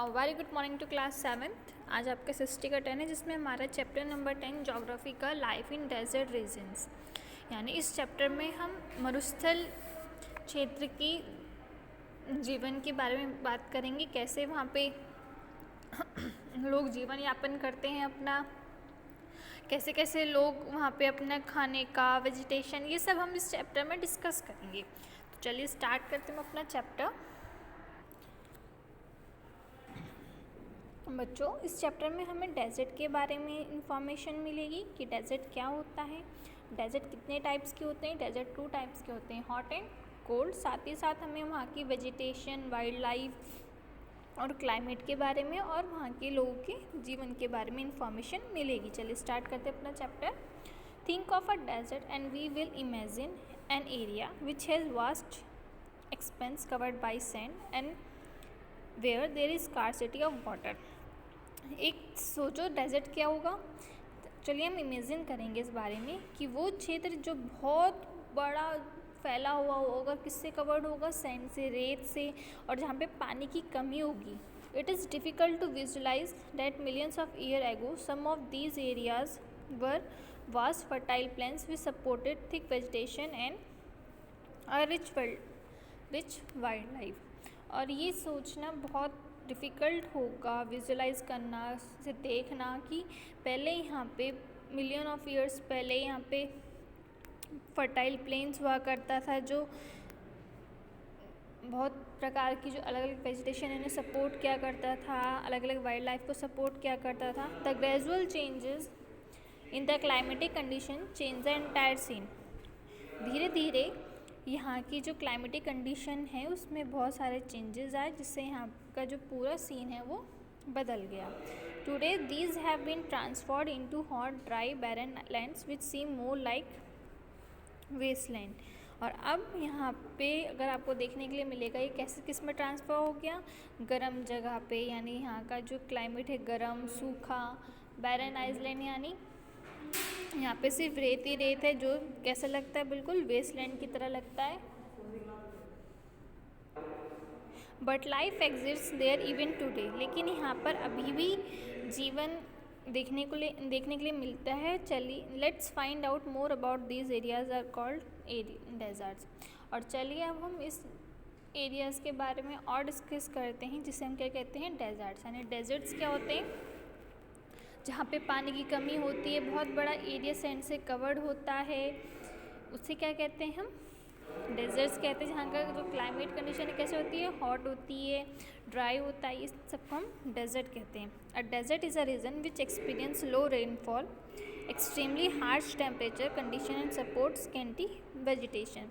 Very good morning to class 7th। आज आपका सिस्टी का 10 है, जिसमें हमारा चैप्टर नंबर 10 जोग्राफी का लाइफ इन डेजर्ट रीजन्स, यानी इस चैप्टर में हम मरुस्थल क्षेत्र की जीवन के बारे में बात करेंगे। कैसे वहाँ पे लोग जीवन यापन करते हैं अपना, कैसे कैसे लोग वहाँ पे अपना खाने का, वेजिटेशन, ये सब हम इस चैप्टर में डिस्कस करेंगे। तो चलिए स्टार्ट करते हैं अपना चैप्टर। बच्चों, इस चैप्टर में हमें डेजर्ट के बारे में इंफॉर्मेशन मिलेगी कि डेजर्ट क्या होता है, डेजर्ट कितने टाइप्स के होते हैं। डेजर्ट 2 टाइप्स के होते हैं, हॉट एंड कोल्ड। साथ ही साथ हमें वहाँ की वेजिटेशन, वाइल्ड लाइफ और क्लाइमेट के बारे में और वहाँ के लोगों के जीवन के बारे में इंफॉर्मेशन मिलेगी। चलिए स्टार्ट करते हैं अपना chapter. Think of a desert and we will imagine an area which has vast expanse covered by sand and where there is scarcity of water. एक सोचो डेजर्ट क्या होगा। चलिए हम इमेजिन करेंगे इस बारे में कि वो क्षेत्र जो बहुत बड़ा फैला हुआ होगा, किससे कवर्ड होगा, सैंड से, रेत से, और जहाँ पे पानी की कमी होगी। It is difficult to visualize that millions of year ago some of these areas were vast fertile plains which supported thick vegetation and a rich wild life. और ये सोचना बहुत डिफ़िकल्ट होगा, विजुलाइज करना, से देखना कि पहले यहाँ पे मिलियन ऑफ ईयर्स पहले यहाँ पे फर्टाइल प्लेन्स हुआ करता था, जो बहुत प्रकार की जो अलग अलग वेजिटेशन इन्हें सपोर्ट किया करता था, अलग अलग वाइल्ड लाइफ को सपोर्ट किया करता था। The gradual changes in the climatic condition change the entire scene. धीरे धीरे यहाँ की जो क्लाइमेटिक कंडीशन है उसमें बहुत सारे चेंजेस आए, जिससे यहाँ का जो पूरा सीन है वो बदल गया। Today these have been transformed into hot dry barren lands which seem more like wasteland. और अब यहाँ पे अगर आपको देखने के लिए मिलेगा ये कैसे किस में ट्रांसफ़र हो गया, गर्म जगह पे, यानी यहाँ का जो क्लाइमेट है गर्म, सूखा, बैरन आइसलैंड, यानी यहाँ पे सिर्फ रेत ही रेत है, जो कैसा लगता है, बिल्कुल वेस्टलैंड की तरह लगता है। But life exists there even today, लेकिन यहाँ पर अभी भी जीवन देखने के लिए मिलता है। चलिए let's find out more about these areas are called deserts. और चलिए अब हम इस एरियाज़ के बारे में और डिस्कस करते हैं, जिसे हम क्या कहते हैं, डेजर्ट्स। यानी डेजर्ट्स क्या होते हैं, जहाँ पे पानी की कमी होती है, बहुत बड़ा एरिया सैंड से कवर्ड होता है, उसे क्या कहते हैं, हम डेजर्ट्स कहते हैं। जहाँ का जो क्लाइमेट कंडीशन कैसे होती है, हॉट होती है, ड्राई होता है, इस सबको हम डेजर्ट कहते हैं। A desert is a region which experience low rainfall, extremely harsh temperature condition and support scanty vegetation.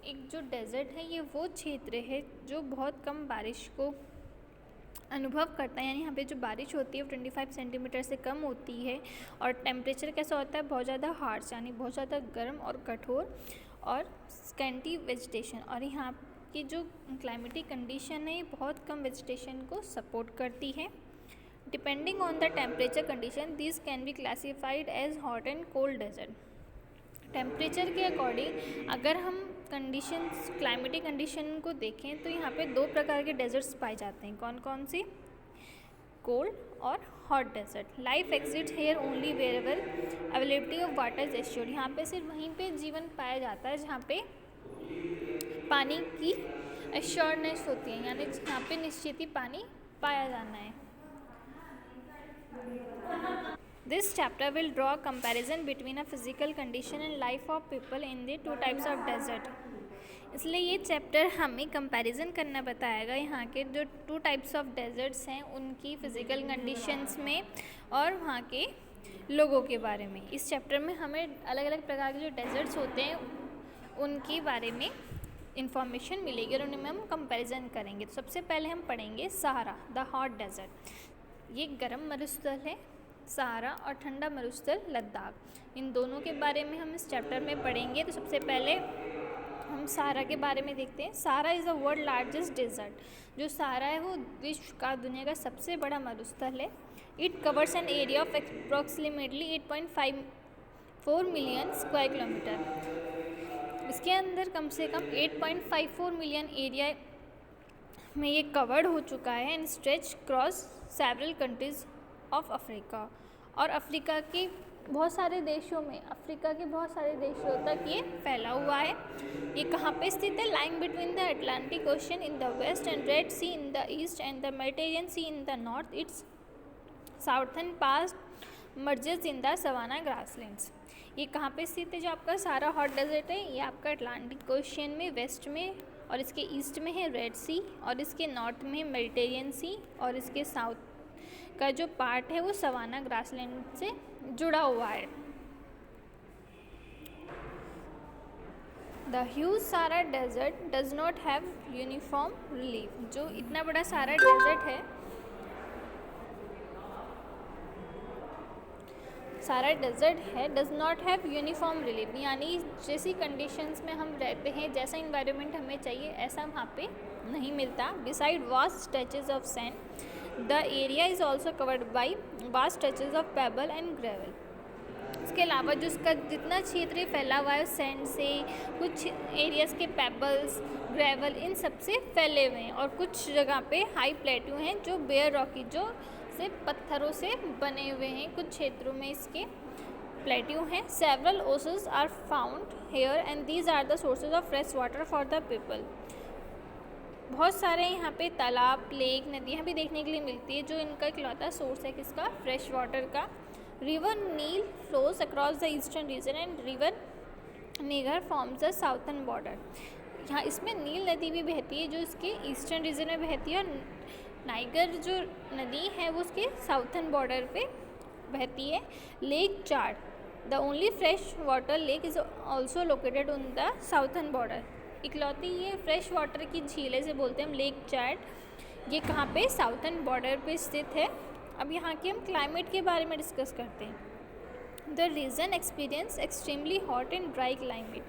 एक जो डेजर्ट है ये वो क्षेत्र है जो बहुत कम बारिश को अनुभव करता है, यानी यहाँ पे जो बारिश होती है वो 25 सेंटीमीटर से कम होती है, और टेम्परेचर कैसा होता है, बहुत ज़्यादा हार्श, यानी बहुत ज़्यादा गर्म और कठोर, और स्कैंटी वेजिटेशन। और यहाँ की जो क्लाइमेटिक कंडीशन है ये बहुत कम वेजिटेशन को सपोर्ट करती है। Depending on the temperature condition this can be classified as hot and cold desert. Temperature के अकॉर्डिंग अगर हम कंडीशंस, क्लाइमेटिक कंडीशन को देखें तो यहाँ पे 2 प्रकार के डेजर्ट्स पाए जाते हैं। कौन कौन से, कोल्ड और hot desert. Life exists here only variable availability of water is assured. यहाँ पे सिर्फ वहीं पे जीवन पाया जाता है जहाँ पे पानी की एश्योर्डनेस होती है, यानी जहाँ पे निश्चित ही पानी पाया जाना है। This chapter will draw a comparison between a physical condition and life of people in the 2 types of desert. इसलिए ये चैप्टर हमें कंपैरिजन करना बताएगा यहाँ के जो 2 टाइप्स ऑफ डेजर्ट्स हैं उनकी फ़िज़िकल कंडीशंस में और वहाँ के लोगों के बारे में। इस चैप्टर में हमें अलग अलग प्रकार के जो डेजर्ट्स होते हैं उनके बारे में इंफॉर्मेशन मिलेगी और उनमें हम कंपैरिजन करेंगे। तो सबसे पहले हम पढ़ेंगे सहारा, द हॉट डेजर्ट। ये गर्म मरुस्थल है सहारा, और ठंडा मरुस्थल लद्दाख। इन दोनों के बारे में हम इस चैप्टर में पढ़ेंगे। तो सबसे पहले हम सहारा के बारे में देखते हैं। Sahara is the world largest desert. जो सहारा है वो विश्व का, दुनिया का सबसे बड़ा मरुस्थल है। It covers an area of approximately 8.54 million square kilometre. इसके अंदर कम से कम 8.54 मिलियन एरिया में ये कवर्ड हो चुका है and stretch cross several countries of Africa. और अफ्रीका के बहुत सारे देशों तक ये फैला हुआ है। ये कहाँ पे स्थित है? Lying between the Atlantic Ocean in the west and Red Sea in the east and the Mediterranean Sea in the north. Its southern part merges in the savanna grasslands. ये कहाँ पे स्थित है? जो आपका सारा हॉट डेजर्ट है ये आपका अटलांटिक ओशियन में वेस्ट में, और इसके ईस्ट में है रेड सी, और इसके नॉर्थ में मेडिटेरियन सी, और इसके साउथ का जो पार्ट है वो सवाना ग्रासलैंड से जुड़ा हुआ है। द ह्यूज सारा desert does not have uniform relief. जो इतना बड़ा सारा डेजर्ट है, does not have uniform relief, यानी जैसी कंडीशंस में हम रहते हैं, जैसा इन्वायरमेंट हमें चाहिए ऐसा वहाँ पे नहीं मिलता। Beside vast stretches of sand, the area is also covered by vast stretches of payable and gravel. इसके अलावा जो इसका जितना क्षेत्र फैला हुआ है सैंड से, कुछ एरियाज़ के पेबल्स, ग्रेवल, इन सब से फैले हुए हैं, और कुछ जगह पे हाई प्लेट्यू हैं जो बेयर रॉकी, जो से पत्थरों से बने हुए हैं। कुछ क्षेत्रों में इसके प्लेट्यू हैं। Several oases are found here and these are the sources of fresh water for the people. बहुत सारे यहाँ पे तालाब, लेक, नदियाँ भी देखने के लिए मिलती है, जो इनका इकलौता सोर्स है किसका? फ्रेश वाटर का। River Nile flows across the eastern region and river Niger forms the southern border. यहाँ इसमें नील नदी भी बहती है जो इसके ईस्टर्न रीजन में बहती है, और नाइगर जो नदी है वो उसके साउथर्न बॉर्डर पे बहती है। Lake Chad, the only fresh water lake is also located on the southern border. इकलौती ये फ्रेश वाटर की झीलें से बोलते हैं हम लेक चाड। ये कहाँ पे? साउथर्न बॉर्डर पे स्थित है। अब यहाँ के हम क्लाइमेट के बारे में डिस्कस करते हैं। The region experience extremely hot and dry climate.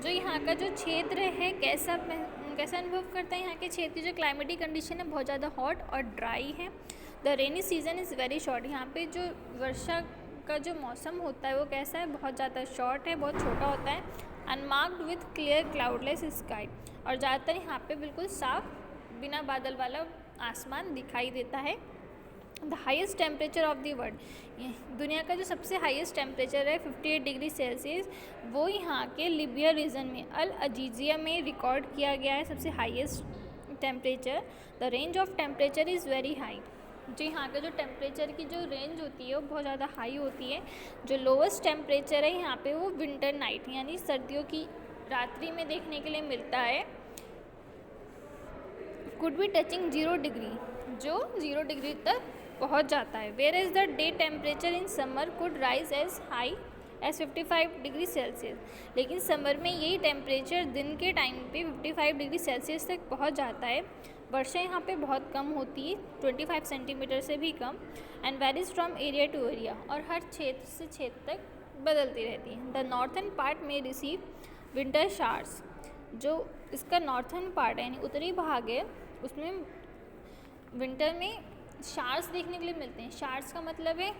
जो यहाँ का जो क्षेत्र है कैसा अनुभव करता है? यहाँ के क्षेत्र की जो क्लाइमेटिक कंडीशन है बहुत ज़्यादा हॉट और ड्राई है। The rainy season is very short. यहाँ पे जो वर्षा का जो मौसम होता है वो कैसा है? बहुत ज़्यादा शॉर्ट है, बहुत छोटा होता है। Unmarked with clear cloudless sky, और ज़्यादातर यहाँ पे बिल्कुल साफ बिना बादल वाला आसमान दिखाई देता है। The highest temperature of the world, दुनिया का जो सबसे हाईएस्ट टेम्परेचर है 58 डिग्री सेल्सियस, वो यहाँ के लिबिया रीजन में अल अजीजिया में रिकॉर्ड किया गया है, सबसे highest temperature. The range of temperature is very high. जो यहाँ का जो टेम्परेचर की जो रेंज होती है वो बहुत ज़्यादा हाई होती है। जो लोवेस्ट टेम्परेचर है यहाँ पे वो विंटर नाइट यानी सर्दियों की रात्रि में देखने के लिए मिलता है। कुड बी टचिंग 0 डिग्री, जो 0 डिग्री तक पहुँच जाता है। Where is the day temperature in summer could rise as high as 55 degree Celsius, लेकिन समर में यही टेम्परेचर दिन के टाइम पे 55 डिग्री सेल्सियस तक पहुँच जाता है। वर्षा यहाँ पे बहुत कम होती है, 25 सेंटीमीटर से भी कम, and varies from area to area, और हर क्षेत्र से क्षेत्र तक बदलती रहती है। द नॉर्थन पार्ट में रिसीव विंटर शावर्स, जो इसका नॉर्थन पार्ट है यानी उत्तरी भाग है उसमें विंटर में शावर्स देखने के लिए मिलते हैं। शावर्स का मतलब है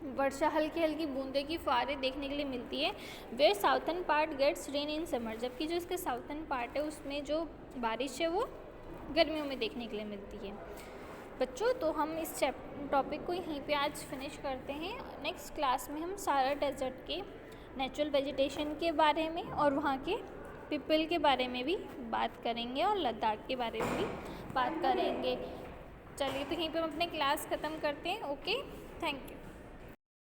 वर्षा, हल्की हल्की बूंदे की फुहारें देखने के लिए मिलती है। Where southern part gets rain in summer, जबकि जो इसका साउथर्न पार्ट है उसमें जो बारिश है वो गर्मियों में देखने के लिए मिलती है। बच्चों, तो हम इस टॉपिक को यहीं पे आज फिनिश करते हैं। नेक्स्ट क्लास में हम सारा डेजर्ट के नेचुरल वेजिटेशन के बारे में और वहाँ के पीपल के बारे में भी बात करेंगे और लद्दाख के बारे में भी बात करेंगे। चलिए, तो यहीं पे हम अपने क्लास ख़त्म करते हैं। Okay, thank you.